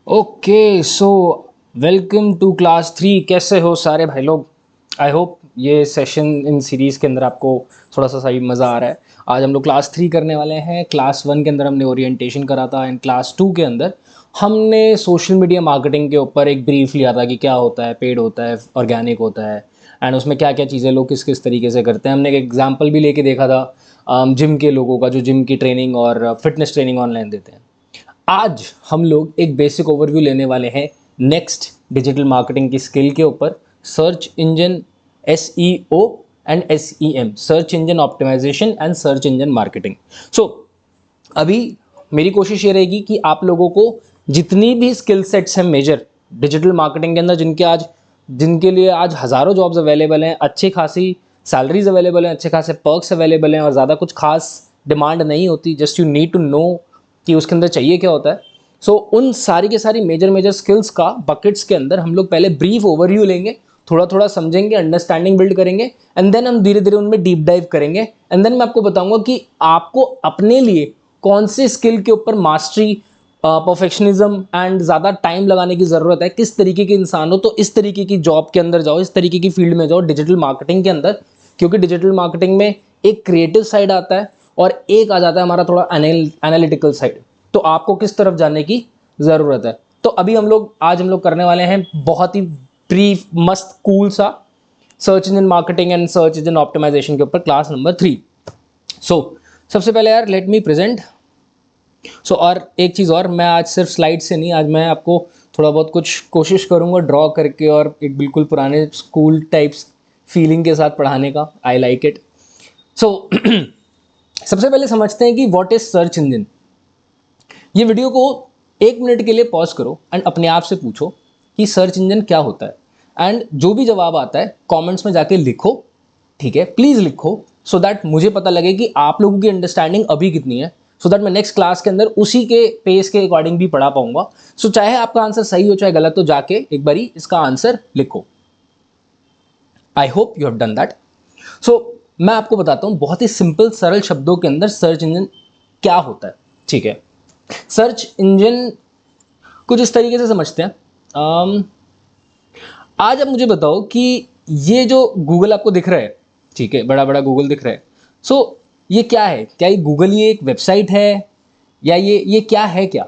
Okay so welcome to class 3। कैसे हो सारे भाई लोग? आई होप ये सेशन इन सीरीज़ के अंदर आपको थोड़ा सा सही मज़ा आ रहा है। आज हम लोग क्लास 3 करने वाले हैं। क्लास 1 के अंदर हमने ओरिएंटेशन करा था एंड क्लास 2 के अंदर हमने सोशल मीडिया मार्केटिंग के ऊपर एक ब्रीफ लिया था कि क्या होता है, पेड होता है, ऑर्गेनिक होता है एंड उसमें क्या क्या चीज़ें लोग किस किस तरीके से करते हैं। हमने एक एग्जाम्पल भी लेके देखा था जिम के लोगों का, जो जिम की ट्रेनिंग और फिटनेस ट्रेनिंग ऑनलाइन देते हैं। आज हम लोग एक बेसिक ओवरव्यू लेने वाले हैं नेक्स्ट डिजिटल मार्केटिंग की स्किल के ऊपर। Search engine SEO and SEM, search engine optimisation and search engine marketing. So अभी मेरी कोशिश ये रहेगी कि आप लोगों को जितनी भी स्किल सेट्स हैं मेजर डिजिटल मार्केटिंग के अंदर, जिनके लिए आज हज़ारों जॉब्स अवेलेबल हैं, अच्छी खासी सैलरीज अवेलेबल हैं, अच्छे खासे पर्क्स अवेलेबल हैं और ज़्यादा कुछ खास डिमांड नहीं होती, just you need to know कि उसके अंदर चाहिए क्या होता है। सो उन सारी के सारी मेजर मेजर स्किल्स का बकेट्स के अंदर हम लोग पहले ब्रीफ ओवरव्यू लेंगे, थोड़ा थोड़ा समझेंगे, अंडरस्टैंडिंग बिल्ड करेंगे एंड देन हम धीरे धीरे उनमें डीप डाइव करेंगे एंड देन मैं आपको बताऊंगा कि आपको अपने लिए कौन से स्किल के ऊपर मास्टरी, परफेक्शनिज्म एंड ज़्यादा टाइम लगाने की ज़रूरत है, किस तरीके के इंसान हो तो इस तरीके की जॉब के अंदर जाओ, इस तरीके की फील्ड में जाओ डिजिटल मार्केटिंग के अंदर। क्योंकि डिजिटल मार्केटिंग में एक क्रिएटिव साइड आता है और एक आ जाता है हमारा थोड़ा एनालिटिकल साइड। तो आपको किस तरफ जाने की ज़रूरत है। तो अभी आज हम लोग करने वाले हैं बहुत ही ब्रीफ मस्त कूल सा search engine marketing and search engine optimization के ऊपर क्लास नंबर 3। सो सबसे पहले यार लेट मी प्रेजेंट। और एक चीज़ और, मैं आज सिर्फ स्लाइड से नहीं, आज मैं आपको थोड़ा बहुत कुछ कोशिश करूँगा ड्रॉ करके और एक बिल्कुल पुराने स्कूल टाइप्स फीलिंग के साथ पढ़ाने का। I like it. सो सबसे पहले समझते हैं कि व्हाट इज सर्च इंजन। ये वीडियो को 1 मिनट के लिए पॉज करो एंड अपने आप से पूछो कि सर्च इंजन क्या होता है एंड जो भी जवाब आता है कमेंट्स में जाके लिखो। ठीक है, प्लीज़ लिखो सो दैट मुझे पता लगे कि आप लोगों की अंडरस्टैंडिंग अभी कितनी है, सो दैट मैं नेक्स्ट क्लास के अंदर उसी के पेस के अकॉर्डिंग भी पढ़ा पाऊंगा। सो चाहे आपका आंसर सही हो चाहे गलत, तो जाके एक बारी इसका आंसर लिखो। I hope you have done that. So मैं आपको बताता हूं बहुत ही सिंपल सरल शब्दों के अंदर सर्च इंजन क्या होता है। ठीक है, सर्च इंजन कुछ इस तरीके से समझते हैं। आज आप मुझे बताओ कि ये जो गूगल आपको दिख रहा है, ठीक है, बड़ा बड़ा गूगल दिख रहा है। सो ये क्या है? क्या ये गूगल ये एक वेबसाइट है या ये क्या है? क्या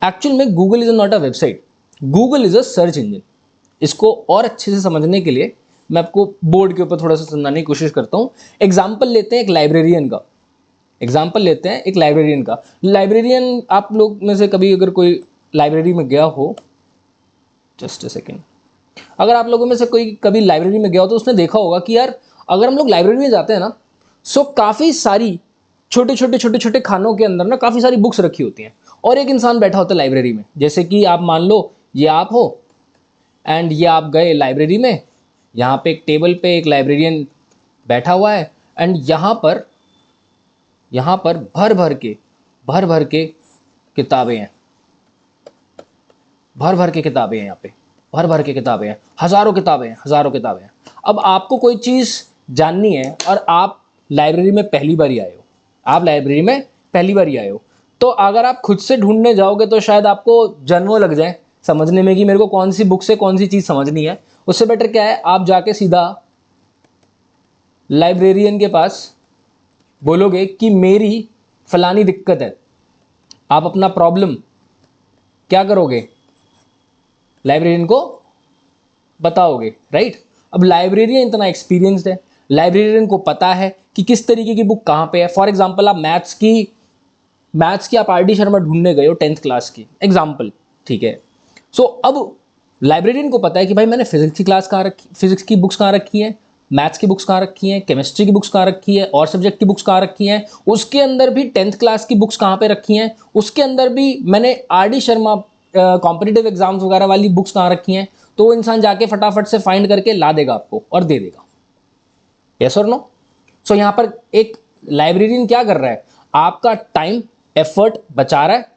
एक्चुअल में Google is not a website, Google is a search engine. इसको और अच्छे से समझने के लिए मैं आपको बोर्ड के ऊपर थोड़ा सा समझाने की कोशिश करता हूँ। एग्जाम्पल लेते हैं एक लाइब्रेरियन का। लाइब्रेरियन आप लोग में से कभी अगर कोई लाइब्रेरी में गया हो, जस्ट अ सेकेंड, अगर आप लोगों में से कोई कभी लाइब्रेरी में गया हो तो उसने देखा होगा कि यार अगर हम लोग लाइब्रेरी में जाते हैं ना, सो काफ़ी सारी छोटे छोटे खानों के अंदर ना काफ़ी सारी बुक्स रखी होती हैं और एक इंसान बैठा होता है लाइब्रेरी में। जैसे कि आप मान लो ये आप हो एंड ये आप गए लाइब्रेरी में, यहाँ पे एक टेबल पे एक लाइब्रेरियन बैठा हुआ है एंड यहाँ पर भर भर के किताबें हैं, भर भर के किताबें हैं, यहाँ पे भर भर के किताबें हैं, हज़ारों किताबें हैं। अब आपको कोई चीज़ जाननी है और आप लाइब्रेरी में पहली बार ही आए हो, तो अगर आप खुद से ढूंढने जाओगे तो शायद आपको जन्मों लग जाए समझने में कि मेरे को कौन सी बुक से कौन सी चीज़ समझनी है। उससे बेटर क्या है, आप जाके सीधा लाइब्रेरियन के पास बोलोगे कि मेरी फलानी दिक्कत है। आप अपना प्रॉब्लम क्या करोगे? लाइब्रेरियन को बताओगे, राइट? अब लाइब्रेरियन इतना एक्सपीरियंस्ड है, लाइब्रेरियन को पता है कि किस तरीके की बुक कहाँ पे है। फॉर एग्जांपल आप मैथ्स की आप RD शर्मा ढूंढने गए हो 10th क्लास की एग्जांपल, ठीक है। सो अब लाइब्रेरियन को पता है कि भाई मैंने फिजिक्स की बुक्स कहाँ रखी है, मैथ्स की बुक्स कहाँ रखी हैं, केमिस्ट्री की बुक्स कहाँ रखी है और सब्जेक्ट की बुक्स कहाँ रखी हैं, उसके अंदर भी 10th क्लास की बुक्स कहाँ पे रखी हैं, उसके अंदर भी मैंने RD शर्मा कॉम्पिटिटिव एग्जाम्स वगैरह वाली बुक्स कहाँ रखी हैं। तो वो इंसान जाके फटाफट से फाइंड करके ला देगा आपको और दे देगा। यस और नो? सो यहां पर एक लाइब्रेरियन क्या कर रहा है, आपका टाइम एफर्ट बचा रहा है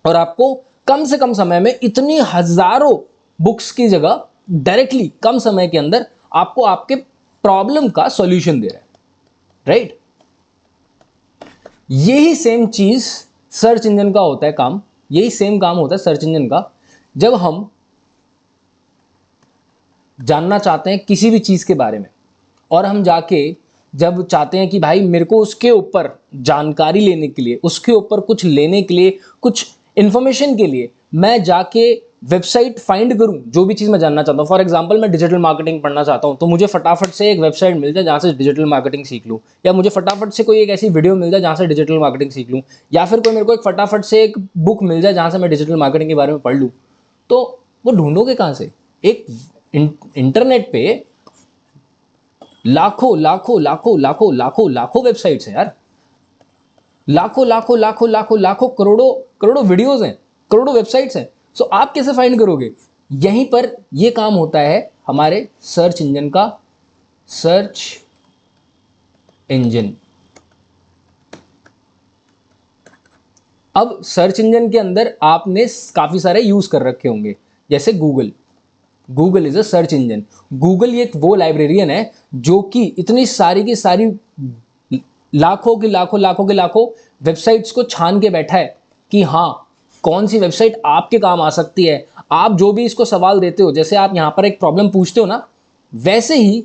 और आपको कम से कम समय में इतनी हजारों बुक्स की जगह डायरेक्टली कम समय के अंदर आपको आपके प्रॉब्लम का सॉल्यूशन दे रहा है, राइट? यही सेम चीज सर्च इंजन का होता है काम। यही सेम काम होता है सर्च इंजन का। जब हम जानना चाहते हैं किसी भी चीज के बारे में, और हम जाके जब चाहते हैं कि भाई मेरे को उसके ऊपर जानकारी लेने के लिए, उसके ऊपर कुछ लेने के लिए, कुछ इंफॉर्मेशन के लिए मैं जाके वेबसाइट फाइंड करूं, जो भी चीज मैं जानना चाहता हूं। फॉर एग्जांपल मैं डिजिटल मार्केटिंग पढ़ना चाहता हूं, तो मुझे फटाफट से एक वेबसाइट मिल जाए जहां से डिजिटल मार्केटिंग सीख लूं, या मुझे फटाफट से कोई एक ऐसी वीडियो मिल जाए जहां से डिजिटल मार्केटिंग सीख लूं, या फिर कोई मेरे को एक फटाफट से एक बुक मिल जाए जहां से मैं डिजिटल मार्केटिंग के बारे में पढ़ लूं। तो वो ढूंढोगे कहां से? एक इंटरनेट पे लाखों लाखों लाखों लाखों लाखों लाखों वेबसाइट्स हैं यार, लाखों लाखों लाखों लाखों लाखों करोड़ों करोड़ों वीडियोस हैं, करोड़ों वेबसाइट्स हैं। सो आप कैसे फाइंड करोगे? यहीं पर ये काम होता है हमारे सर्च इंजन का। सर्च इंजन, अब सर्च इंजन के अंदर आपने काफी सारे यूज कर रखे होंगे, जैसे Google. Google is a search engine. Google ये वो लाइब्रेरियन है जो कि इतनी सारी की सारी लाखों की लाखों लाखों के लाखों वेबसाइट्स को छान के बैठा है कि हाँ कौन सी वेबसाइट आपके काम आ सकती है। आप जो भी इसको सवाल देते हो, जैसे आप यहां पर एक प्रॉब्लम पूछते हो ना, वैसे ही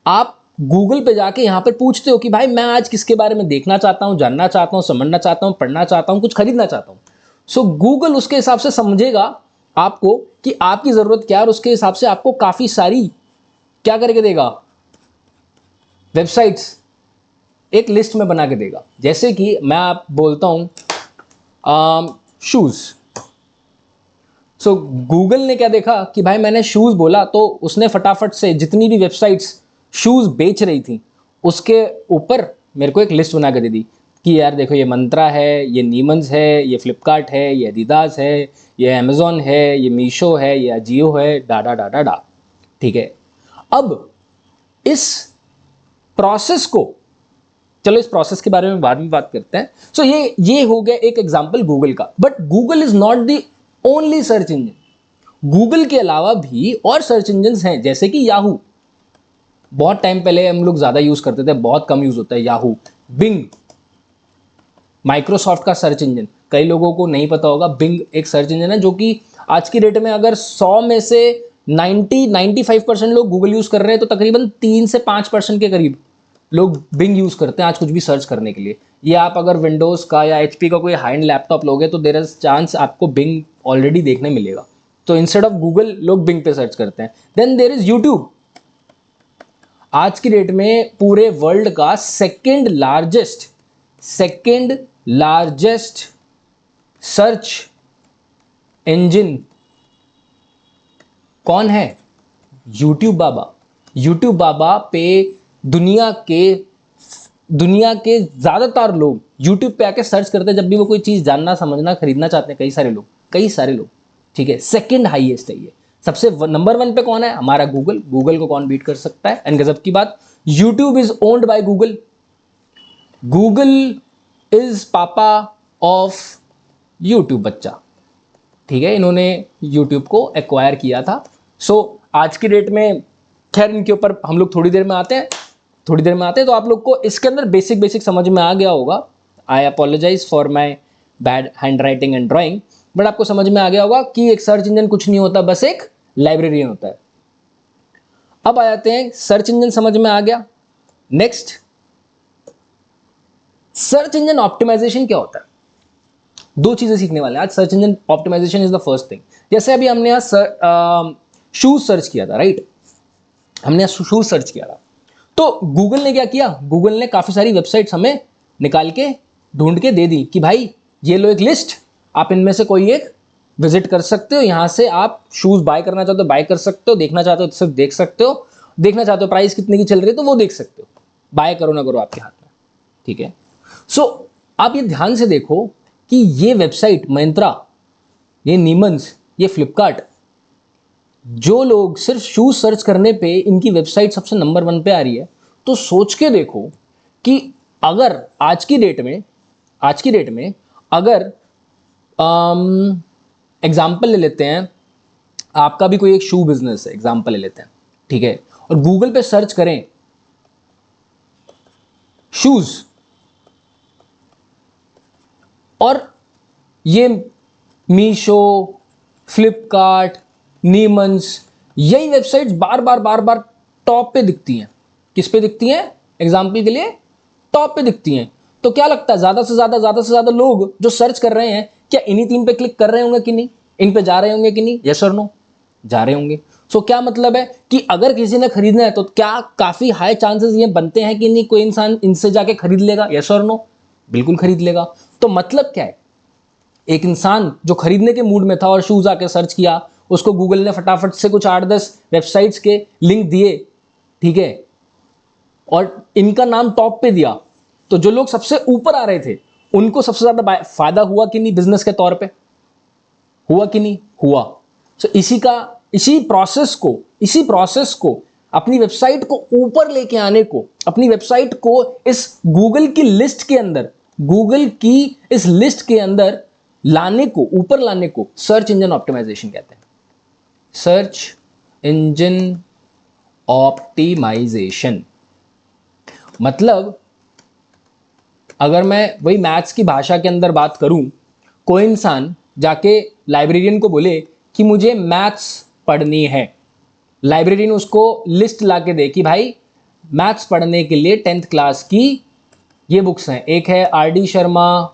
आप गूगल पे जाके यहां पर पूछते हो कि भाई मैं आज किसके बारे में देखना चाहता हूं, जानना चाहता हूं, समझना चाहता हूं, पढ़ना चाहता हूं, कुछ खरीदना चाहता हूं। सो गूगल उसके हिसाब से समझेगा आपको कि आपकी जरूरत क्या है, और उसके हिसाब से आपको काफी सारी क्या करके देगा, वेबसाइट्स एक लिस्ट में बना के देगा। जैसे कि मैं आप बोलता हूं शूज। सो गूगल ने क्या देखा कि भाई मैंने शूज बोला, तो उसने फटाफट से जितनी भी वेबसाइट्स शूज बेच रही थी उसके ऊपर मेरे को एक लिस्ट बना के दे दी कि यार देखो ये मंत्रा है, ये नीमंस है, ये फ्लिपकार्ट है, ये एडिडास है, ये अमेजोन है, ये मीशो है, ये अजियो है, डाडा डाडा डा। ठीक है, अब इस प्रोसेस को, चलो इस प्रोसेस के बारे में बाद में बात करते हैं। सो ये हो गया एक एग्जांपल गूगल का। But Google is not the only search engine. Google के अलावा भी और सर्च इंजन हैं, जैसे कि याहू। बहुत टाइम पहले हम लोग ज्यादा यूज करते थे, बहुत कम यूज होता है याहू। बिंग, माइक्रोसॉफ्ट का सर्च इंजन, कई लोगों को नहीं पता होगा, बिंग एक सर्च इंजन है जो कि आज की डेट में अगर 100 में से 95% लोग गूगल यूज कर रहे हैं, तो तकरीबन 3 से 5% के करीब लोग बिंग यूज करते हैं आज कुछ भी सर्च करने के लिए। ये आप अगर विंडोज का या एचपी का कोई हाई एंड लैपटॉप लोगे तो देयर इज चांस आपको बिंग ऑलरेडी देखने मिलेगा। तो इंस्टेड ऑफ गूगल लोग बिंग पे सर्च करते हैं। देन देयर इज यूट्यूब, आज की डेट में पूरे वर्ल्ड का सेकेंड लार्जेस्ट सर्च इंजन कौन है? यूट्यूब बाबा। यूट्यूब बाबा पे दुनिया के ज्यादातर लोग यूट्यूब पे आके सर्च करते हैं जब भी वो कोई चीज जानना, समझना, खरीदना चाहते हैं। कई सारे लोग। ठीक है, सेकंड हाईएस्ट है ये। सबसे नंबर 1 पे कौन है? हमारा गूगल। गूगल को कौन बीट कर सकता है? एंड गजब की बात, YouTube is owned by Google. Google is पापा ऑफ यूट्यूब बच्चा। ठीक है, इन्होंने यूट्यूब को एक्वायर किया था। सो आज की डेट में, खैर इनके ऊपर हम लोग थोड़ी देर में आते हैं, तो आप लोग को इसके अंदर बेसिक बेसिक समझ में आ गया होगा। I apologise for my bad handwriting and drawing, but आपको समझ में आ गया होगा कि एक सर्च इंजन कुछ नहीं होता, बस एक लाइब्रेरियन होता है। अब आ जाते हैं, सर्च इंजन समझ में आ गया। नेक्स्ट, सर्च इंजन ऑप्टिमाइजेशन क्या होता है? दो चीजें सीखने वाले हैं आज। Search engine optimization is the first thing. जैसे अभी हमने यहाँ शूज सर्च किया था, राइट? हमने यहाँ शूज सर्च किया था, तो गूगल ने क्या किया? गूगल ने काफी सारी वेबसाइट्स हमें निकाल के ढूंढ के दे दी कि भाई ये लो एक लिस्ट, आप इनमें से कोई एक विजिट कर सकते हो, यहां से आप शूज बाय करना चाहते हो बाय कर सकते हो, देखना चाहते हो तो सिर्फ देख सकते हो, देखना चाहते हो प्राइस कितने की चल रही है तो वो देख सकते हो, बाय करो ना करो आपके हाथ में। ठीक है, सो आप ये ध्यान से देखो कि ये वेबसाइट मिंत्रा, ये नीमंस, ये फ्लिपकार्ट, जो लोग सिर्फ शूज सर्च करने पे इनकी वेबसाइट सबसे नंबर 1 पे आ रही है, तो सोच के देखो कि अगर आज की डेट में अगर एग्जाम्पल ले लेते हैं, आपका भी कोई एक शू बिजनेस है, एग्जाम्पल ले लेते हैं, ठीक है, और गूगल पे सर्च करें शूज, और ये मीशो, फ्लिपकार्ट, नीमंस, यही वेबसाइट्स बार बार टॉप पे दिखती हैं। किस पे दिखती हैं? एग्जाम्पल के लिए टॉप पे दिखती हैं। तो क्या लगता है ज्यादा से ज्यादा लोग जो सर्च कर रहे हैं क्या इन्हीं 3 पे क्लिक कर रहे होंगे कि नहीं? इन पे जा रहे होंगे कि नहीं? यस और नो? जा रहे होंगे। सो क्या मतलब है कि अगर किसी ने खरीदना है तो क्या काफी हाई चांसेस ये बनते हैं कि नहीं कोई इंसान इनसे जाके खरीद लेगा? यस और नो? बिल्कुल खरीद लेगा। तो मतलब क्या है, एक इंसान जो खरीदने के मूड में था और शूज आके सर्च किया, उसको गूगल ने फटाफट से कुछ 8-10 वेबसाइट्स के लिंक दिए, ठीक है, और इनका नाम टॉप पे दिया, तो जो लोग सबसे ऊपर आ रहे थे उनको सबसे ज्यादा फायदा हुआ कि नहीं? बिजनेस के तौर पे हुआ कि नहीं? हुआ। सो इसी प्रोसेस को अपनी वेबसाइट को ऊपर लेके आने को, अपनी वेबसाइट को इस गूगल की इस लिस्ट के अंदर लाने को, ऊपर लाने को सर्च इंजन ऑप्टिमाइजेशन कहते हैं। सर्च इंजन ऑप्टिमाइजेशन मतलब, अगर मैं वही मैथ्स की भाषा के अंदर बात करूं, कोई इंसान जाके लाइब्रेरियन को बोले कि मुझे मैथ्स पढ़नी है, लाइब्रेरियन उसको लिस्ट लाके दे कि भाई मैथ्स पढ़ने के लिए 10th क्लास की ये बुक्स हैं, एक है आर.डी. शर्मा,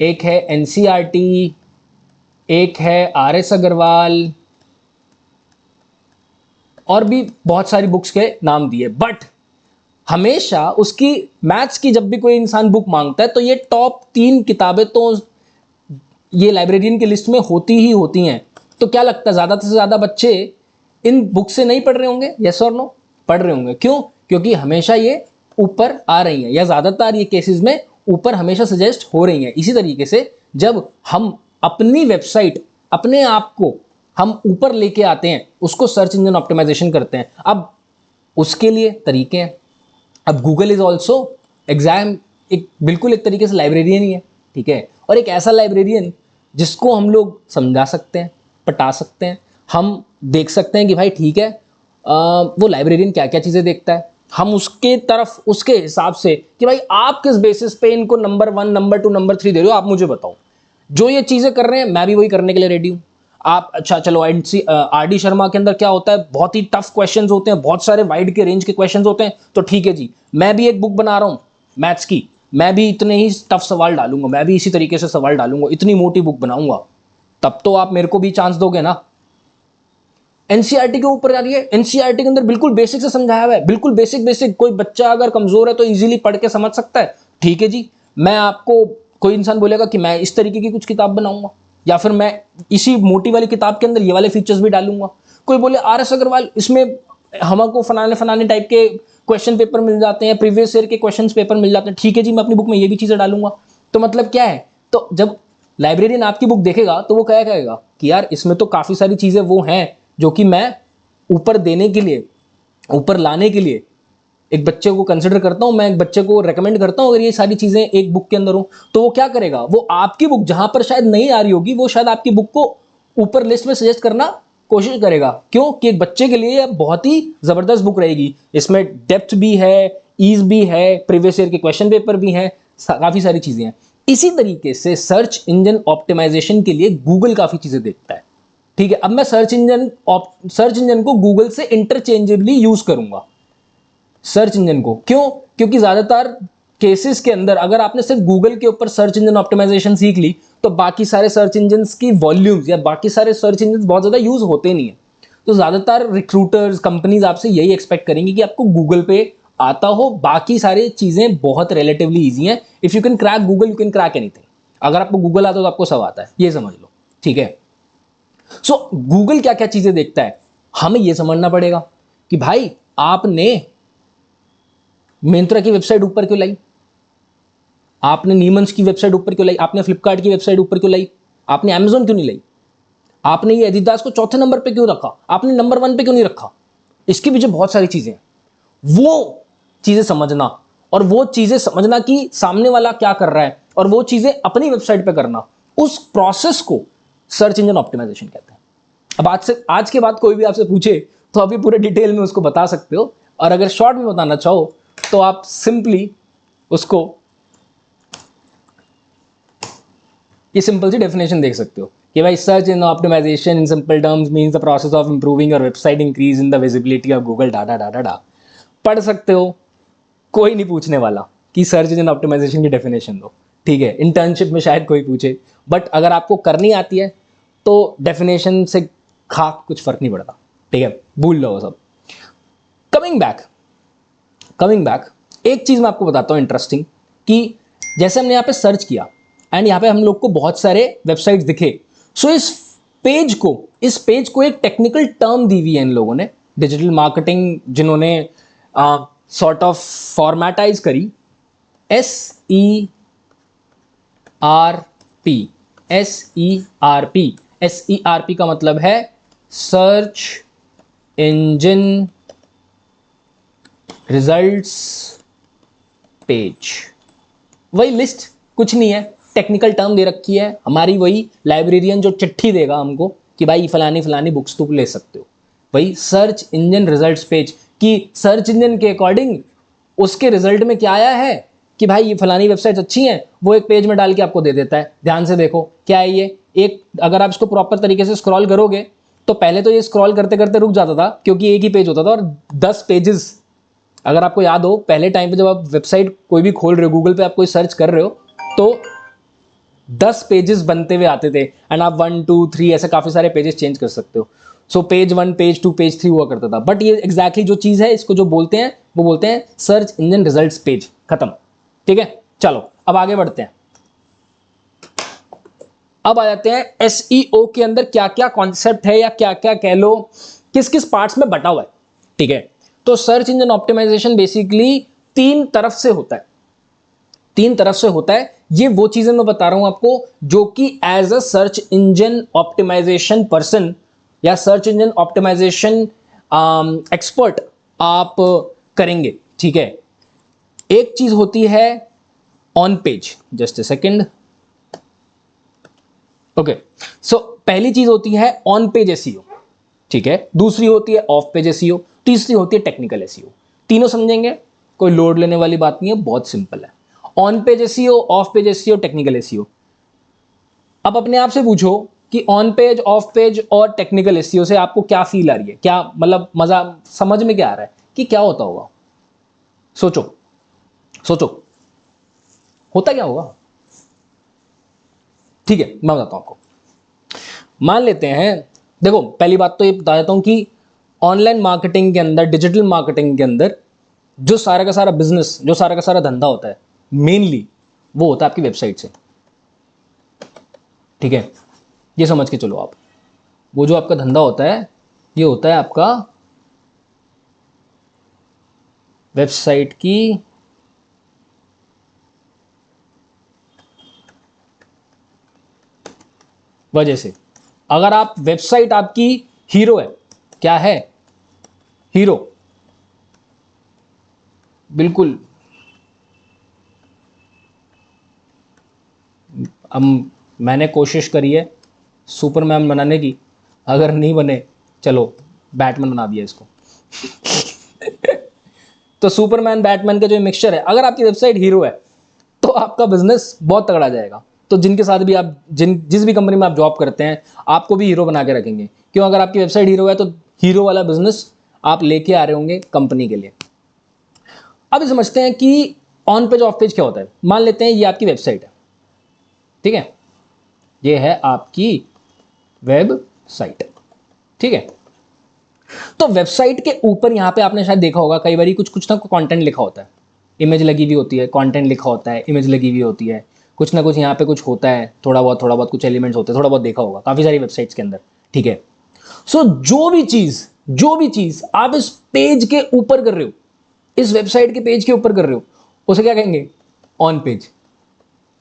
एक है एनसीईआरटी, एक है आर.एस. अग्रवाल, और भी बहुत सारी बुक्स के नाम दिए। बट हमेशा उसकी मैथ्स की जब भी कोई इंसान बुक मांगता है तो ये टॉप 3 किताबें तो ये लाइब्रेरियन की लिस्ट में होती ही होती हैं। तो क्या लगता है ज्यादा से ज्यादा बच्चे इन बुक से नहीं पढ़ रहे होंगे? यस और नो? पढ़ रहे होंगे। क्यों? क्योंकि हमेशा ये ऊपर आ रही हैं, या ज्यादातर ये केसेस में ऊपर हमेशा सजेस्ट हो रही हैं। इसी तरीके से जब हम अपनी वेबसाइट, अपने आप को हम ऊपर लेके आते हैं, उसको सर्च इंजन ऑप्टिमाइजेशन करते हैं। अब उसके लिए तरीके हैं। अब गूगल इज ऑल्सो एग्जाम बिल्कुल एक तरीके से लाइब्रेरियन ही है, ठीक है, और एक ऐसा लाइब्रेरियन जिसको हम लोग समझा सकते हैं, पढ़ा सकते हैं, हम देख सकते हैं कि भाई ठीक है, वो लाइब्रेरियन क्या क्या चीज़ें देखता है, हम उसके तरफ उसके हिसाब से कि भाई आप किस बेसिस पे इनको नंबर 1, नंबर 2, नंबर 3 दे रहे हो, आप मुझे बताओ। जो ये चीज़ें कर रहे हैं मैं भी वही करने के लिए रेडी हूँ। आप अच्छा चलो, आर.डी. शर्मा के अंदर क्या होता है, बहुत ही टफ क्वेश्चंस होते हैं, बहुत सारे वाइड के रेंज के क्वेश्चंस होते हैं, तो ठीक है जी, मैं भी एक बुक बना रहा हूँ मैथ्स की, मैं भी इतने ही टफ सवाल डालूंगा, मैं भी इसी तरीके से सवाल डालूंगा, इतनी मोटी बुक बनाऊंगा, तब तो आप मेरे को भी चांस दोगे ना। एनसीईआरटी के ऊपर जा रही है, एनसीईआरटी के अंदर बिल्कुल बेसिक से समझाया हुआ है, बिल्कुल बेसिक, कोई बच्चा अगर कमजोर है तो इजीली पढ़ के समझ सकता है, ठीक है जी। मैं आपको, कोई इंसान बोलेगा कि मैं इस तरीके की कुछ किताब बनाऊंगा, या फिर मैं इसी मोटी वाली किताब के अंदर ये वाले फीचर्स भी डालूंगा। कोई बोले आर.एस. अग्रवाल, इसमें हमको फलाने टाइप के क्वेश्चन पेपर मिल जाते हैं, प्रीवियस ईयर के क्वेश्चन पेपर मिल जाते हैं, ठीक है जी, मैं अपनी बुक में ये भी चीजें डालूंगा। तो मतलब क्या है, तो जब लाइब्रेरियन आपकी बुक देखेगा तो वो क्या कहेगा कि यार इसमें तो काफी सारी चीजें वो हैं जो कि मैं ऊपर देने के लिए, ऊपर लाने के लिए एक बच्चे को कंसिडर करता हूं, मैं एक बच्चे को रेकमेंड करता हूं। अगर ये सारी चीजें एक बुक के अंदर हो तो वो क्या करेगा, वो आपकी बुक जहां पर शायद नहीं आ रही होगी, वो शायद आपकी बुक को ऊपर लिस्ट में सजेस्ट करना कोशिश करेगा। क्यों? कि एक बच्चे के लिए बहुत ही जबरदस्त बुक रहेगी, इसमें डेप्थ भी है, ईज भी है, प्रीवियस ईयर के क्वेश्चन पेपर भी हैं, काफी सारी चीजें हैं। इसी तरीके से सर्च इंजन ऑप्टिमाइजेशन के लिए गूगल काफी चीजें देखता है, ठीक है। अब मैं सर्च इंजन को गूगल से इंटरचेंजेबली यूज करूंगा, सर्च इंजन को। क्यों? क्योंकि ज्यादातर केसेस के अंदर अगर आपने सिर्फ गूगल के ऊपर सर्च इंजन ऑप्टिमाइजेशन सीख ली तो बाकी सारे सर्च इंजन की वॉल्यूम्स या बाकी सारे सर्च इंजन बहुत ज्यादा यूज होते नहीं है। तो ज्यादातर रिक्रूटर्स, कंपनीज आपसे यही एक्सपेक्ट करेंगे कि आपको गूगल पे आता हो, बाकी सारी चीजें बहुत रिलेटिवली इजी हैं। If you can crack Google, you can crack anything. अगर आपको गूगल आता है तो आपको सब आता है, ये समझ लो, ठीक है। सो गूगल क्या क्या चीजें देखता है, हमें यह समझना पड़ेगा कि भाई आपने मिंत्रा की वेबसाइट ऊपर क्यों लाई, आपने नीमंस की वेबसाइट ऊपर क्यों लाई, आपने फ्लिपकार्ट की वेबसाइट ऊपर क्यों लाई, आपने अमेजोन क्यों नहीं लाई, आपने ये एडिडास को चौथे नंबर पे क्यों रखा, आपने नंबर 1 पे क्यों नहीं रखा। इसके पीछे बहुत सारी चीजें हैं। वो चीजें समझना, और वो चीजें समझना कि सामने वाला क्या कर रहा है, और वो चीजें अपनी वेबसाइट पे करना, उस प्रोसेस को सर्च इंजन ऑप्टिमाइजेशन कहते हैं। अब आज के बाद कोई भी आपसे पूछे तो अभी पूरे डिटेल में उसको बता सकते हो, और अगर शॉर्ट में बताना चाहो तो आप सिंपली उसको ये सिंपल सी डेफिनेशन देख सकते हो कि भाई सर्च इन optimization in simple terms means the process of improving your website increase in the visibility of Google data data डा पढ़ सकते हो, कोई नहीं पूछने वाला कि सर्च इंजन ऑप्टिमाइजेशन की डेफिनेशन दो, ठीक है। इंटर्नशिप में शायद कोई पूछे, बट अगर आपको करनी आती है तो डेफिनेशन से खाक कुछ फर्क नहीं पड़ता, ठीक है, भूल लो सब। कमिंग बैक एक चीज मैं आपको बताता हूं इंटरेस्टिंग, कि जैसे हमने यहाँ पे सर्च किया एंड यहाँ पे हम लोग को बहुत सारे वेबसाइट्स दिखे। सो इस पेज को एक टेक्निकल टर्म दी हुई है इन लोगों ने, डिजिटल मार्केटिंग जिन्होंने सॉर्ट ऑफ फॉर्मेटाइज करी, SERP। SERP का मतलब है सर्च इंजन रिजल्ट्स पेज। वही लिस्ट, कुछ नहीं है, टेक्निकल टर्म दे रखी है हमारी, वही लाइब्रेरियन जो चिट्ठी देगा हमको कि भाई फलानी फलानी बुक्स तुम ले सकते हो, वही सर्च इंजन रिजल्ट्स पेज, कि सर्च इंजन के अकॉर्डिंग उसके रिजल्ट में क्या आया है कि भाई ये फलानी वेबसाइट अच्छी हैं, वो एक पेज में डाल के आपको दे देता है। ध्यान से देखो क्या है ये, एक अगर आप इसको प्रॉपर तरीके से स्क्रॉल करोगे तो पहले तो ये स्क्रॉल करते करते रुक जाता था क्योंकि एक ही पेज होता था और 10 पेजेस। अगर आपको याद हो पहले टाइम पे जब आप वेबसाइट कोई भी खोल रहे हो, गूगल पे आप कोई सर्च कर रहे हो तो 10 पेजेस बनते हुए आते थे एंड आप 1 2 3 ऐसे काफी सारे पेजेस चेंज कर सकते हो। सो पेज 1 पेज 2 पेज 3 हुआ करता था, बट ये एग्जैक्टली जो चीज है इसको जो बोलते हैं वो बोलते हैं सर्च इंजन रिजल्ट्स पेज, खत्म, ठीक है। चलो अब आगे बढ़ते हैं, अब आ जाते हैं एसईओ के अंदर क्या क्या कॉन्सेप्ट है या क्या क्या कह लो किस किस पार्ट्स में बटा हुआ है, ठीक है। तो सर्च इंजन ऑप्टिमाइजेशन बेसिकली 3 तरफ से होता है, 3 तरफ से होता है। ये वो चीजें मैं बता रहा हूं आपको जो कि as a search engine optimisation person या सर्च इंजन ऑप्टिमाइजेशन एक्सपर्ट आप करेंगे, ठीक है। एक चीज होती है on page, just a second, okay. So पहली चीज होती है ऑन पेज एसईओ, ठीक है। दूसरी होती है ऑफ पेज एसईओ, तीसरी होती है टेक्निकल एसईओ। तीनों समझेंगे, कोई लोड लेने वाली बात नहीं है, बहुत सिंपल है। On page SEO, of page SEO, technical SEO. अब अपने आप से पूछो कि ऑन पेज, ऑफ पेज और टेक्निकल एसईओ से आपको क्या फील आ रही है, क्या मतलब मजा समझ में क्या आ रहा है कि क्या होता होगा? सोचो सोचो, होता क्या होगा? ठीक है मैं बताता हूं आपको। मान लेते हैं, देखो पहली बात तो ये बता देता हूं कि ऑनलाइन मार्केटिंग के अंदर, डिजिटल मार्केटिंग के अंदर जो सारा का सारा बिजनेस, जो सारा का सारा धंधा होता है मेनली वो होता है आपकी वेबसाइट से, ठीक है। ये समझ के चलो आप, वो जो आपका धंधा होता है ये होता है आपका वेबसाइट की वजह से। अगर आप वेबसाइट आपकी हीरो है, क्या है? हीरो, बिल्कुल। अब मैंने कोशिश करी है सुपरमैन बनाने की, अगर नहीं बने चलो बैटमैन बना दिया इसको। तो सुपरमैन बैटमैन का जो मिक्सचर है, अगर आपकी वेबसाइट हीरो है तो आपका बिजनेस बहुत तगड़ा जाएगा। तो जिनके साथ भी आप जिस भी कंपनी में आप जॉब करते हैं आपको भी हीरो बना के रखेंगे, क्यों? अगर आपकी वेबसाइट हीरो है तो हीरो वाला बिजनेस आप लेके आ रहे होंगे कंपनी के लिए। अब समझते हैं कि ऑन पेज ऑफ पेज क्या होता है। मान लेते हैं ये आपकी वेबसाइट है, ठीक है, ये है आपकी वेबसाइट, ठीक है। तो वेबसाइट के ऊपर यहां पे आपने शायद देखा होगा कई बार कुछ कुछ ना कंटेंट लिखा होता है, इमेज लगी हुई होती है, कंटेंट लिखा होता है, इमेज लगी हुई होती है, कुछ ना कुछ यहाँ पे कुछ होता है, थोड़ा बहुत कुछ एलिमेंट्स होते हैं, थोड़ा बहुत देखा होगा काफी सारी वेबसाइट्स के अंदर, ठीक है। सो जो भी चीज आप इस पेज के ऊपर कर रहे हो, इस वेबसाइट के पेज के ऊपर कर रहे हो, उसे क्या कहेंगे? On page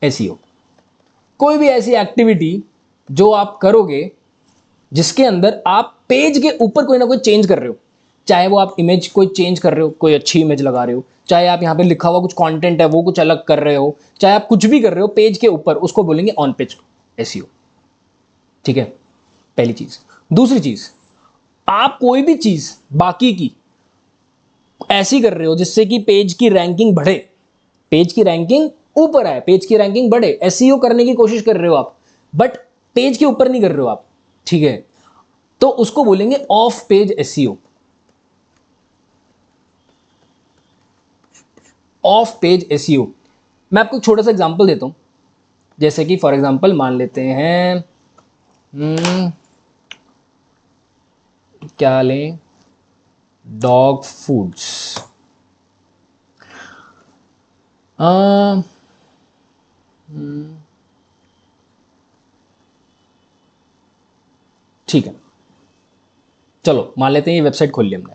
SEO. कोई भी ऐसी एक्टिविटी जो आप करोगे जिसके अंदर आप पेज के ऊपर कोई ना कोई चेंज कर रहे हो, चाहे वो आप इमेज कोई चेंज कर रहे हो, कोई अच्छी इमेज लगा रहे हो, चाहे आप यहाँ पे लिखा हुआ कुछ कंटेंट है वो कुछ अलग कर रहे हो, चाहे आप कुछ भी कर रहे हो पेज के ऊपर, उसको बोलेंगे ऑन पेज एसईओ, ठीक है। पहली चीज। दूसरी चीज, आप कोई भी चीज बाकी की ऐसी कर रहे हो जिससे कि पेज की रैंकिंग बढ़े, पेज की रैंकिंग ऊपर आए, पेज की रैंकिंग बढ़े, एसईओ करने की कोशिश कर रहे हो आप, बट पेज के ऊपर नहीं कर रहे हो आप, ठीक है, तो उसको बोलेंगे of page SEO. Of page SEO. मैं आपको एक छोटा सा एग्जांपल देता हूं, जैसे कि फॉर एग्जांपल मान लेते हैं क्या लें, डॉग फूड्स। ठीक है, चलो मान लेते हैं ये वेबसाइट खोल ली हमने,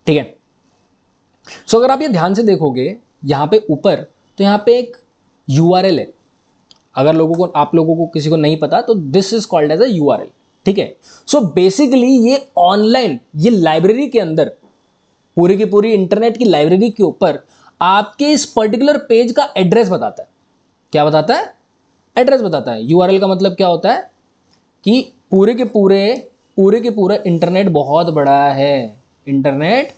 ठीक है। सो अगर आप ये ध्यान से देखोगे यहां पे ऊपर, तो यहां पे एक यूआरएल है। अगर लोगों को, आप लोगों को किसी को नहीं पता तो this is called as a URL, ठीक है। सो बेसिकली ये ऑनलाइन, ये लाइब्रेरी के अंदर, पूरी की पूरी इंटरनेट की लाइब्रेरी के ऊपर आपके इस पर्टिकुलर पेज का एड्रेस बताता है। क्या बताता है? एड्रेस बताता है। यूआरएल का मतलब क्या होता है कि पूरे के पूरे इंटरनेट बहुत बड़ा है। इंटरनेट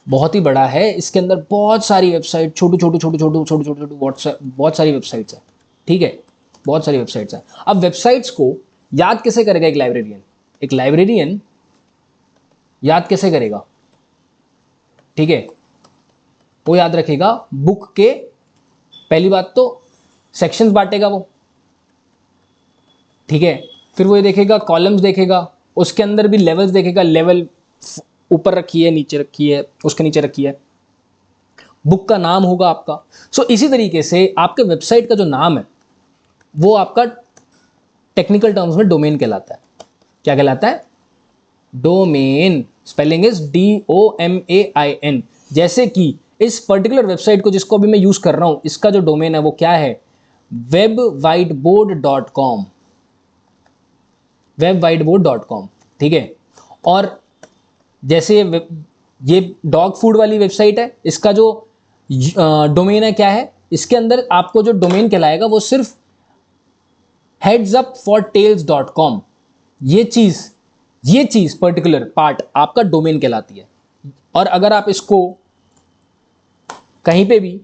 बहुत ही बड़ा है, इसके अंदर बहुत सारी वेबसाइट, छोटी व्हाट्सएप, बहुत सारी वेबसाइट्स है, ठीक है, बहुत सारी वेबसाइट्स है। अब वेबसाइट्स को याद कैसे करेगा एक लाइब्रेरियन? एक लाइब्रेरियन याद कैसे करेगा? ठीक है, वो याद रखेगा बुक के, पहली बात तो सेक्शंस बांटेगा वो, ठीक है। फिर वो ये देखेगा, कॉलम्स देखेगा, उसके अंदर भी लेवल्स देखेगा, लेवल ऊपर रखी है, नीचे रखी है, उसके नीचे रखी है, बुक का नाम होगा आपका। सो इसी तरीके से आपके वेबसाइट का जो नाम है वो आपका टेक्निकल टर्म्स में डोमेन कहलाता है। क्या कहलाता है? डोमेन। Spelling is DOMAIN। जैसे कि इस पर्टिकुलर वेबसाइट को जिसको अभी मैं यूज कर रहा हूं, इसका जो डोमेन है वो क्या है? webwhiteboard.com, webwhiteboard.com, ठीक है। और जैसे ये डॉग फूड वाली वेबसाइट है, इसका जो डोमेन है क्या है? इसके अंदर आपको जो डोमेन कहलाएगा वो सिर्फ headsupfortails.com, ये चीज पर्टिकुलर पार्ट आपका डोमेन कहलाती है। और अगर आप इसको कहीं पे भी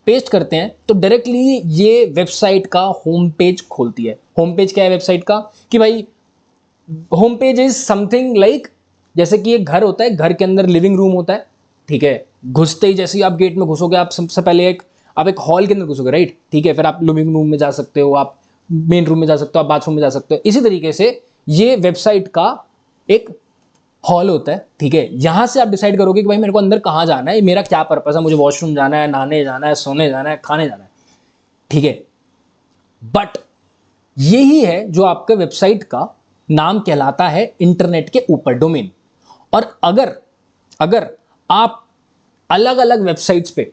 पेस्ट करते हैं तो डायरेक्टली ये वेबसाइट का होम पेज खोलती है। होम पेज क्या है वेबसाइट का? कि भाई home page is something like, जैसे कि एक घर होता है, घर के अंदर लिविंग रूम होता है, ठीक है। घुसते ही जैसे ही आप गेट में घुसोगे, आप सबसे पहले आप एक हॉल के अंदर घुसोगे, राइट, ठीक है। फिर आप लिविंग रूम में जा सकते हो, आप मेन रूम में जा सकते हो, आप बाथरूम में जा सकते हो। इसी तरीके से ये वेबसाइट का एक हॉल होता है, ठीक है। यहां से आप डिसाइड करोगे कि भाई मेरे को अंदर कहां जाना है, मेरा क्या पर्पस है, मुझे वॉशरूम जाना है, नहाने जाना है, सोने जाना है, खाने जाना है, ठीक है। बट यही है जो आपके वेबसाइट का नाम कहलाता है इंटरनेट के ऊपर, डोमेन। और अगर आप अलग अलग वेबसाइट्स पे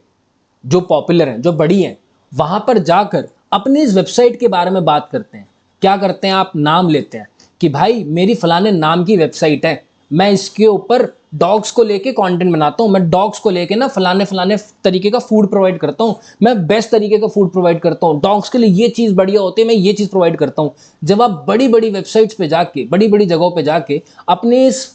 जो पॉपुलर हैं, जो बड़ी हैं, वहां पर जाकर अपनी इस वेबसाइट के बारे में बात करते हैं, क्या करते हैं? आप नाम लेते हैं कि भाई मेरी फलाने नाम की वेबसाइट है, मैं इसके ऊपर डॉग्स को लेके कंटेंट बनाता हूं, मैं डॉग्स को लेके ना फलाने फलाने तरीके का फूड प्रोवाइड करता हूं, मैं बेस्ट तरीके का फूड प्रोवाइड करता हूं, डॉग्स के लिए ये चीज बढ़िया होती है, मैं ये चीज प्रोवाइड करता हूं। जब आप बड़ी बड़ी वेबसाइट्स पे जाके, बड़ी बड़ी जगहों पे जाके अपने इस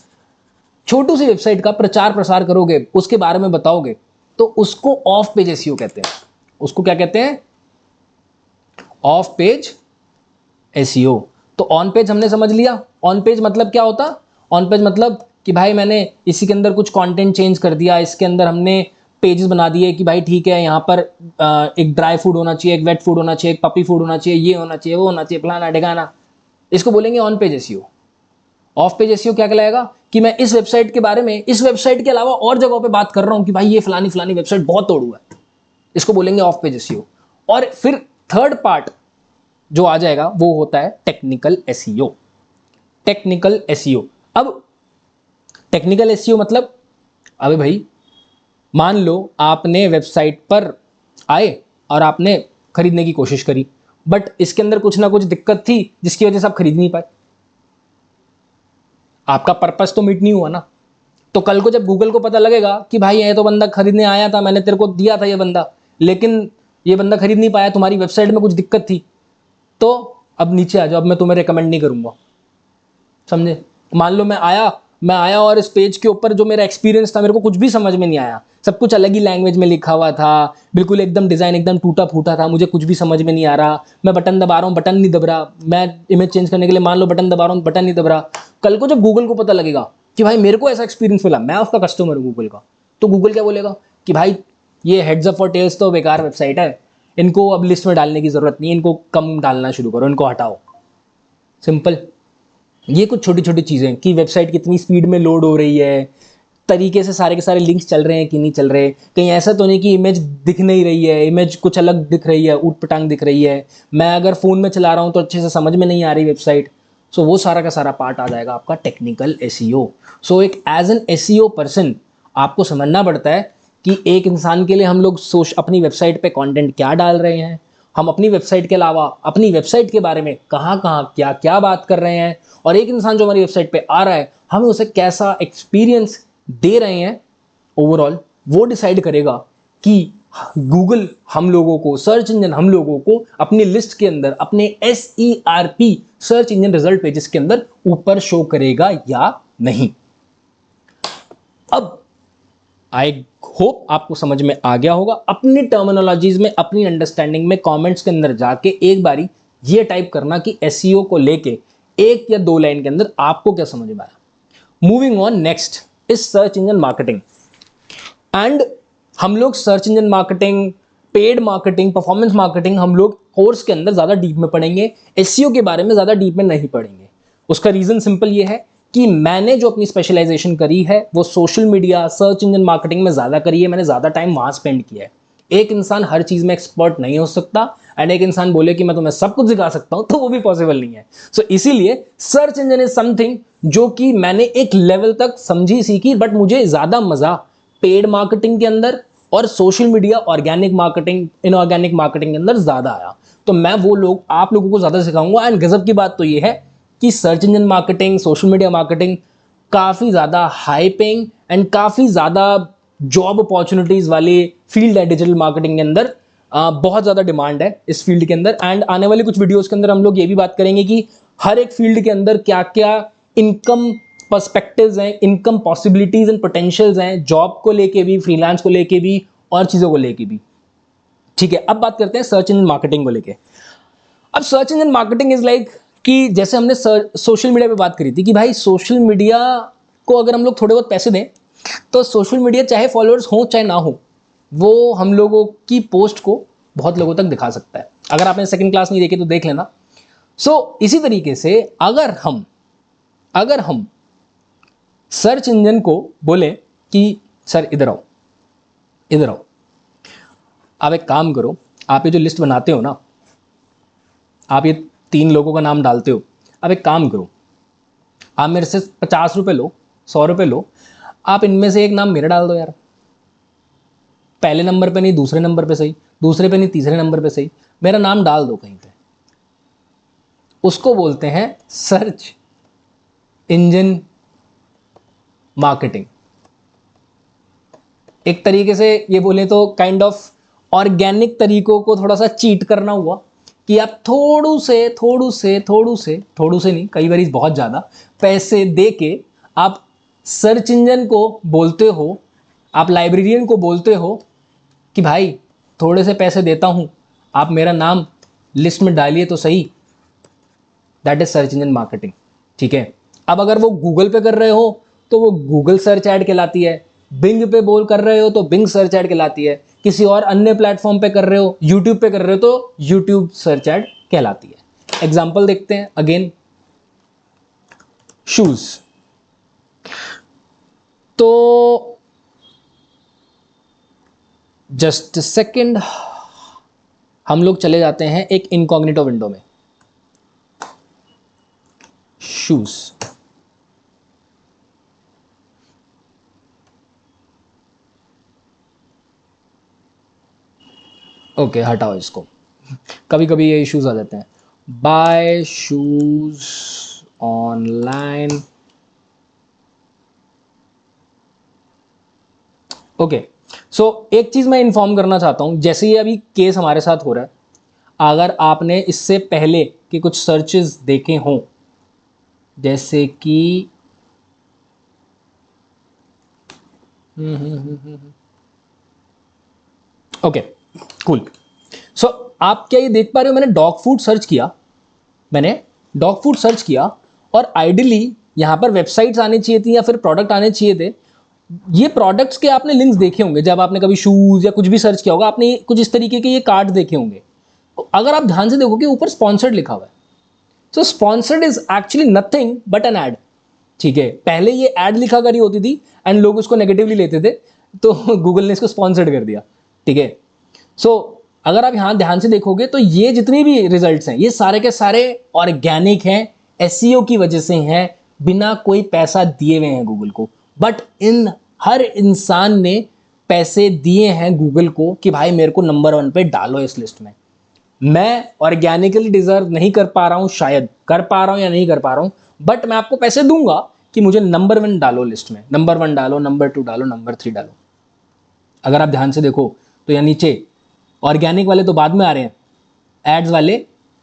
छोटू सी वेबसाइट का प्रचार प्रसार करोगे, उसके बारे में बताओगे, तो उसको ऑफ पेज एसईओ कहते हैं। उसको क्या कहते हैं? Of page SEO. तो ऑन पेज हमने समझ लिया। ऑन पेज मतलब क्या होता? ऑन पेज मतलब कि भाई मैंने इसी के अंदर कुछ कंटेंट चेंज कर दिया, इसके अंदर हमने पेजेस बना दिए कि भाई ठीक है, यहाँ पर एक ड्राई फूड होना चाहिए, एक वेट फूड होना चाहिए, एक पपी फूड होना चाहिए, ये होना चाहिए, वो होना चाहिए, फलाना ढिकाना। इसको बोलेंगे on page SEO. Of page SEO क्या कहलाएगा? कि मैं इस वेबसाइट के बारे में, इस वेबसाइट के अलावा और जगहों पे बात कर रहा हूं कि भाई ये फलानी फलानी वेबसाइट बहुत तोड़ू है, इसको बोलेंगे ऑफ पेज एसईओ। और फिर थर्ड पार्ट जो आ जाएगा वो होता है टेक्निकल एसईओ। Technical SEO. अब टेक्निकल एसईओ मतलब, अबे भाई मान लो आपने वेबसाइट पर आए और आपने खरीदने की कोशिश करी, बट इसके अंदर कुछ ना कुछ दिक्कत थी जिसकी वजह से आप खरीद नहीं पाए, आपका पर्पस तो मीट नहीं हुआ ना। तो कल को जब गूगल को पता लगेगा कि भाई ये तो बंदा खरीदने आया था, मैंने तेरे को दिया था ये बंदा, लेकिन ये बंदा खरीद नहीं पाया, तुम्हारी वेबसाइट में कुछ दिक्कत थी, तो अब नीचे आ जाओ, अब मैं तुम्हें रेकमेंड नहीं करूंगा। समझे? मान लो मैं आया, मैं आया और इस पेज के ऊपर जो मेरा एक्सपीरियंस था मेरे को कुछ भी समझ में नहीं आया, सब कुछ अलग ही लैंग्वेज में लिखा हुआ था, बिल्कुल एकदम डिज़ाइन एकदम टूटा फूटा था, मुझे कुछ भी समझ में नहीं आ रहा, मैं बटन दबा रहा हूँ बटन नहीं दब रहा, मैं इमेज चेंज करने के लिए मान लो बटन दबा रहा हूँ बटन नहीं दब रहा। कल को जब गूगल को पता लगेगा कि भाई मेरे को ऐसा एक्सपीरियंस मिला, मैं उसका कस्टमर हूँ गूगल का, तो गूगल क्या बोलेगा कि भाई ये हेड्स अप फॉर टेल्स तो बेकार वेबसाइट है, इनको अब लिस्ट में डालने की जरूरत नहीं, इनको कम डालना शुरू करो, इनको हटाओ। सिंपल। ये कुछ छोटी छोटी चीज़ें कि वेबसाइट कितनी स्पीड में लोड हो रही है, तरीके से सारे के सारे लिंक्स चल रहे हैं कि नहीं चल रहे, कहीं ऐसा तो नहीं कि इमेज दिख नहीं रही है, इमेज कुछ अलग दिख रही है, ऊट पटांग दिख रही है, मैं अगर फ़ोन में चला रहा हूँ तो अच्छे से समझ में नहीं आ रही वेबसाइट। सो वो सारा का सारा पार्ट आ जाएगा आपका टेक्निकल एसईओ। सो एक एज एन एसईओ पर्सन आपको समझना पड़ता है कि एक इंसान के लिए हम लोग अपनी वेबसाइट पे कंटेंट क्या डाल रहे हैं, हम अपनी वेबसाइट के अलावा अपनी वेबसाइट के बारे में कहाँ कहाँ क्या क्या बात कर रहे हैं, और एक इंसान जो हमारी वेबसाइट पे आ रहा है हमें उसे कैसा एक्सपीरियंस दे रहे हैं ओवरऑल, वो डिसाइड करेगा कि गूगल हम लोगों को, सर्च इंजन हम लोगों को अपनी लिस्ट के अंदर, अपने SERP search engine result pages के अंदर ऊपर शो करेगा या नहीं। अब आई होप आपको समझ में आ गया होगा। अपनी टर्मिनोलॉजीज में, अपनी अंडरस्टैंडिंग में कमेंट्स के अंदर जाके एक बारी ये टाइप करना कि एसईओ को लेके एक या दो लाइन के अंदर आपको क्या समझ में आया। Moving on, next is search engine marketing. And हम लोग search engine marketing, paid marketing, performance marketing हम लोग कोर्स के अंदर ज़्यादा डीप में पढ़ेंगे, एसईओ के बारे में ज़्यादा डीप में नहीं पढ़ेंगे। उसका रीज़न सिंपल ये है कि मैंने जो अपनी स्पेशलाइजेशन करी है वो social media, search engine marketing में ज़्यादा करी है, मैंने ज़्यादा टाइम वहाँ स्पेंड किया है। एक इंसान हर चीज़ में एक्सपर्ट नहीं हो सकता, एंड एक इंसान बोले कि मैं तुम्हें सब कुछ सिखा सकता हूँ तो वो भी पॉसिबल नहीं है। सो इसीलिए सर्च इंजन इज समथिंग जो कि मैंने एक लेवल तक समझी सीखी, बट मुझे ज़्यादा मज़ा पेड मार्केटिंग के अंदर और social media, organic marketing, inorganic marketing के अंदर ज़्यादा आया। तो मैं वो लोग आप लोगों को ज़्यादा सिखाऊंगा। एंड गजब की बात तो ये है कि search engine marketing, social media marketing काफ़ी ज़्यादा हाई पेइंग एंड काफ़ी ज़्यादा जॉब अपॉर्चुनिटीज़ वाली फील्ड है डिजिटल मार्केटिंग के अंदर। बहुत ज़्यादा डिमांड है इस फील्ड के अंदर। एंड आने वाले कुछ वीडियोज़ के अंदर हम लोग ये भी बात करेंगे कि हर एक फील्ड के अंदर क्या क्या इनकम पर्सपेक्टिव्स हैं, इनकम पॉसिबिलिटीज़ एंड पोटेंशियल्स हैं, जॉब को लेके भी, फ्रीलांस को लेके भी, और चीज़ों को लेके भी। ठीक है, अब बात करते हैं सर्च इंजन मार्केटिंग को लेके। अब search engine marketing is like कि जैसे हमने सोशल मीडिया पे बात करी थी कि भाई सोशल मीडिया को अगर हम लोग थोड़े बहुत पैसे दें तो सोशल मीडिया चाहे फॉलोअर्स हो चाहे ना हो, वो हम लोगों की पोस्ट को बहुत लोगों तक दिखा सकता है। अगर आपने सेकंड क्लास नहीं देखी तो देख लेना। सो इसी तरीके से अगर हम सर्च इंजन को बोले कि सर इधर आओ, इधर आओ, आप एक काम करो, आप ये जो लिस्ट बनाते हो ना, आप ये 3 लोगों का नाम डालते हो, अब एक काम करो, आप मेरे से 50 रुपये लो, 100 रुपये लो, आप इनमें से एक नाम मेरा डाल दो यार। पहले नंबर पे नहीं दूसरे नंबर पे सही, दूसरे पे नहीं तीसरे नंबर पे सही, मेरा नाम डाल दो कहीं पे। उसको बोलते हैं सर्च इंजन मार्केटिंग। एक तरीके से ये बोले तो काइंड ऑफ ऑर्गेनिक तरीकों को थोड़ा सा चीट करना हुआ कि आप थोड़ू से नहीं, कई बार बहुत ज़्यादा पैसे दे के आप सर्च इंजन को बोलते हो, आप लाइब्रेरियन को बोलते हो कि भाई थोड़े से पैसे देता हूँ, आप मेरा नाम लिस्ट में डालिए तो सही। That is search engine marketing. ठीक है, अब अगर वो गूगल पे कर रहे हो तो वो गूगल सर्च ऐड कहलाती है, बिंग पे बोल कर रहे हो तो बिंग सर्च ऐड कहलाती है, किसी और अन्य प्लेटफॉर्म पे कर रहे हो, यूट्यूब पे कर रहे हो तो यूट्यूब सर्च ऐड कहलाती है। एग्जाम्पल देखते हैं अगेन, शूज। तो जस्ट सेकेंड, हम लोग चले जाते हैं एक इनकॉग्निटो विंडो में। शूज, ओके हटाओ इसको, कभी कभी ये इश्यूज आ जाते हैं। Buy shoes online, okay. So एक चीज मैं इन्फॉर्म करना चाहता हूं, जैसे ये अभी केस हमारे साथ हो रहा है, अगर आपने इससे पहले के कुछ सर्चेस देखे हों, जैसे कि ओके, कूल। सो आप क्या ये देख पा रहे हो, मैंने डॉग फूड सर्च किया, मैंने डॉग फूड सर्च किया, और आइडियली यहाँ पर वेबसाइट्स आने चाहिए थी या फिर प्रोडक्ट आने चाहिए थे। ये प्रोडक्ट्स के आपने लिंक्स देखे होंगे, जब आपने कभी शूज या कुछ भी सर्च किया होगा, आपने कुछ इस तरीके के ये कार्ड देखे होंगे। तो अगर आप ध्यान से देखोगे ऊपर स्पॉन्सर्ड लिखा हुआ है। So sponsored is actually nothing but an ad. ठीक है, पहले ये एड लिखा करी होती थी एंड लोग उसको नेगेटिवली लेते थे, तो गूगल ने इसको स्पॉन्सर्ड कर दिया। ठीक है, सो अगर आप यहां ध्यान से देखोगे तो ये जितने भी रिजल्ट्स हैं ये सारे के सारे ऑर्गेनिक हैं, एसईओ की वजह से हैं, बिना कोई पैसा दिए हुए हैं गूगल को। बट इन हर इंसान ने पैसे दिए हैं गूगल को कि भाई मेरे को नंबर 1 पे डालो इस लिस्ट में। मैं ऑर्गेनिकली डिजर्व नहीं कर पा रहा हूं, शायद कर पा रहा हूं या नहीं कर पा रहा हूं, बट मैं आपको पैसे दूंगा कि मुझे नंबर 1 डालो लिस्ट में। नंबर 1 डालो, नंबर 2 डालो, नंबर 3 डालो। अगर आप ध्यान से देखो तो यहाँ नीचे ऑर्गेनिक वाले तो बाद में आ रहे हैं, एड्स वाले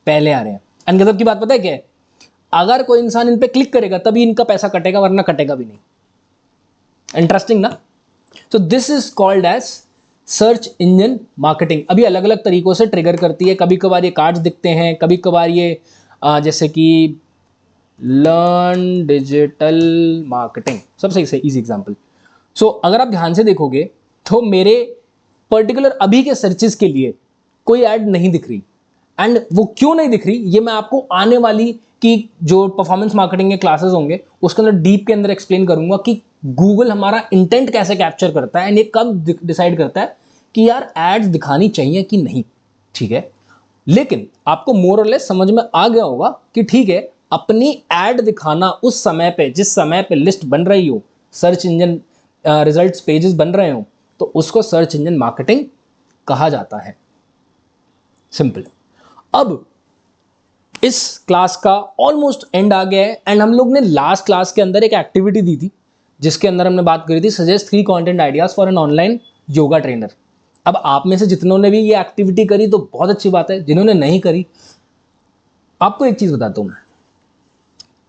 पहले आ रहे हैं। एंड गजब की बात पता है क्या है, अगर कोई इंसान इन पे क्लिक करेगा तभी इनका पैसा कटेगा, वरना कटेगा भी नहीं। इंटरेस्टिंग ना। So this is called as search engine marketing. अभी अलग अलग तरीकों से ट्रिगर करती है, कभी कभार ये कार्ड्स दिखते हैं, कभी कभार ये जैसे कि लर्न डिजिटल मार्केटिंग सबसे सही इजी एग्जांपल। सो अगर आप ध्यान से देखोगे तो मेरे पर्टिकुलर अभी के सर्चेस के लिए कोई ऐड नहीं दिख रही। एंड वो क्यों नहीं दिख रही ये मैं आपको आने वाली की जो परफॉर्मेंस मार्केटिंग के क्लासेस होंगे उसके अंदर डीप के अंदर एक्सप्लेन करूंगा कि गूगल हमारा इंटेंट कैसे कैप्चर करता है एंड ये कब डिसाइड करता है कि यार एड्स दिखानी चाहिए कि नहीं। ठीक है, लेकिन आपको मोर और लेस समझ में आ गया होगा कि ठीक है, अपनी एड दिखाना उस समय पे जिस समय पे लिस्ट बन रही हो, सर्च इंजन रिजल्ट्स पेजेस बन रहे हो, तो उसको सर्च इंजन मार्केटिंग कहा जाता है। सिंपल। अब इस क्लास का ऑलमोस्ट एंड आ गया है एंड हम लोग ने लास्ट क्लास के अंदर एक एक्टिविटी दी थी जिसके अंदर हमने बात करी थी suggest 3 content ideas for an online yoga trainer. अब आप में से जितनों ने भी ये एक्टिविटी करी तो बहुत अच्छी बात है, जिन्होंने नहीं करी आपको एक चीज बताता हूं मैं,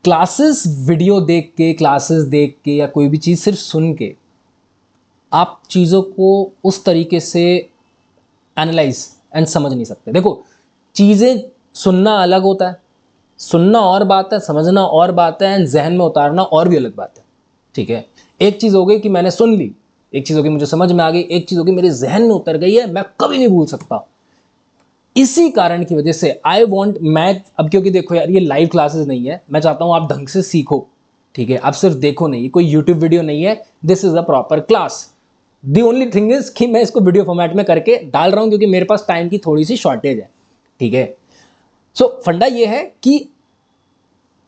क्लासेस वीडियो देख के, क्लासेस देख के या कोई भी चीज सिर्फ सुन के आप चीजों को उस तरीके से एनालाइज एंड समझ नहीं सकते। देखो, चीजें सुनना अलग होता है, सुनना और बात है, समझना और बात है, एंड जहन में उतारना और भी अलग बात है। ठीक है, एक चीज हो गई कि मैंने सुन ली, एक चीज होगी मुझे समझ में आ गई, एक चीज होगी मेरे जहन में उतर गई है, मैं कभी नहीं भूल सकता। इसी कारण की वजह से आई वॉन्ट, मैं अब क्योंकि देखो यार ये लाइव क्लासेस नहीं है, मैं चाहता हूं आप ढंग से सीखो। ठीक है, आप सिर्फ देखो नहीं, कोई यूट्यूब वीडियो नहीं है, this is a proper class. The only thing is कि मैं इसको वीडियो फॉर्मेट में करके डाल रहा हूं क्योंकि मेरे पास टाइम की थोड़ी सी शॉर्टेज है। ठीक है, सो फंडा ये है कि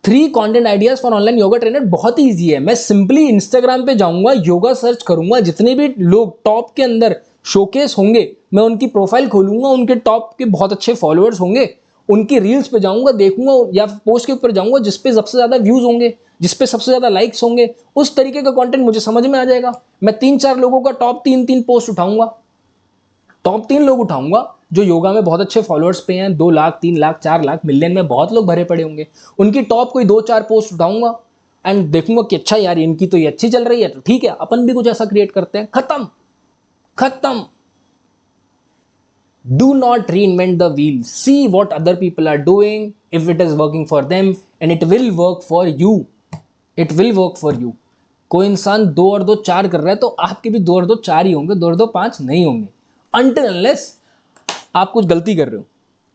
3 content ideas for online yoga trainer बहुत ही ईजी है। मैं सिंपली इंस्टाग्राम पे जाऊंगा, योगा सर्च करूंगा, जितने भी लोग टॉप के अंदर शोकेस होंगे मैं उनकी प्रोफाइल खोलूंगा, उनके टॉप के बहुत अच्छे फॉलोअर्स होंगे, उनकी रील्स पे जाऊंगा, देखूंगा या पोस्ट के ऊपर जाऊंगा जिस पे सबसे ज्यादा व्यूज होंगे, जिस पे सबसे ज्यादा लाइक्स होंगे, उस तरीके का कंटेंट मुझे समझ में आ जाएगा। मैं 3-4 लोगों का टॉप 3-3 पोस्ट उठाऊंगा, टॉप 3 लोग उठाऊंगा जो योगा में बहुत अच्छे फॉलोअर्स पे हैं, 2 लाख 3 लाख 4 लाख, मिलियन में बहुत लोग भरे पड़े होंगे, उनकी टॉप कोई 2-4 पोस्ट उठाऊंगा एंड देखूंगा कि अच्छा यार इनकी तो ये अच्छी चल रही है तो ठीक है अपन भी कुछ ऐसा क्रिएट करते हैं। खत्म खत्म। Do not reinvent the wheel. See what other people are doing. If it is working for them, and it will work for you. It will work for you. कोई इंसान 2 और 2 4 कर रहा है तो आपके भी 2 और 2 4 ही होंगे, 2 और 2 5 नहीं होंगे, until unless आप कुछ गलती कर रहे हो।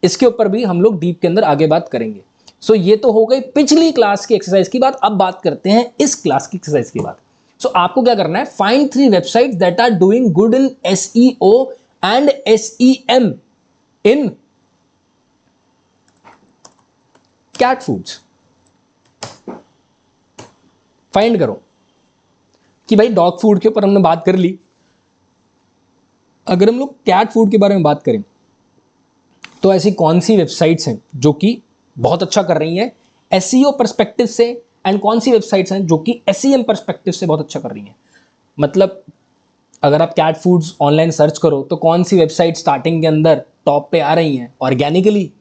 इसके ऊपर भी हम लोग डीप के अंदर आगे बात करेंगे। सो ये तो हो गई पिछली क्लास की एक्सरसाइज की बात। अब बात करते हैं इस क्लास की एक्सरसाइज की बात। सो आपको क्या करना है, find 3 websites that are doing good in SEO and SEM in cat foods। Find करो कि भाई डॉग फूड के ऊपर हमने बात कर ली, अगर हम लोग कैट फूड के बारे में बात करें तो ऐसी कौन सी वेबसाइट्स हैं जो कि बहुत अच्छा कर रही हैं SEO पर्सपेक्टिव से, एंड कौन सी वेबसाइट्स हैं जो कि SEM पर्सपेक्टिव से बहुत अच्छा कर रही हैं। मतलब अगर आप कैट फूड्स ऑनलाइन सर्च करो तो कौन सी वेबसाइट स्टार्टिंग के अंदर टॉप पे आ रही हैं ऑर्गेनिकली,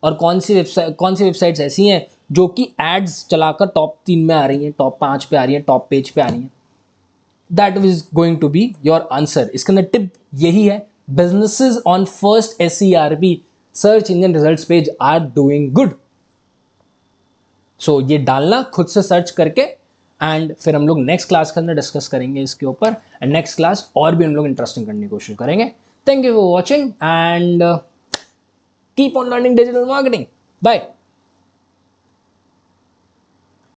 और कौन सी वेबसाइट्स ऐसी हैं जो कि एड्स चलाकर टॉप 3 में आ रही हैं, टॉप 5 पे आ रही हैं, टॉप पेज पे आ रही हैं। That is going to be your answer. इसके अंदर टिप यही है, businesses on first SERP search engine results page are doing good. So ये डालना खुद से सर्च करके, एंड फिर हम लोग नेक्स्ट क्लास के अंदर डिस्कस करेंगे इसके ऊपर, एंड नेक्स्ट क्लास और भी हम लोग इंटरेस्टिंग करने की कोशिश करेंगे। Thank you for watching and keep on learning digital marketing. Bye.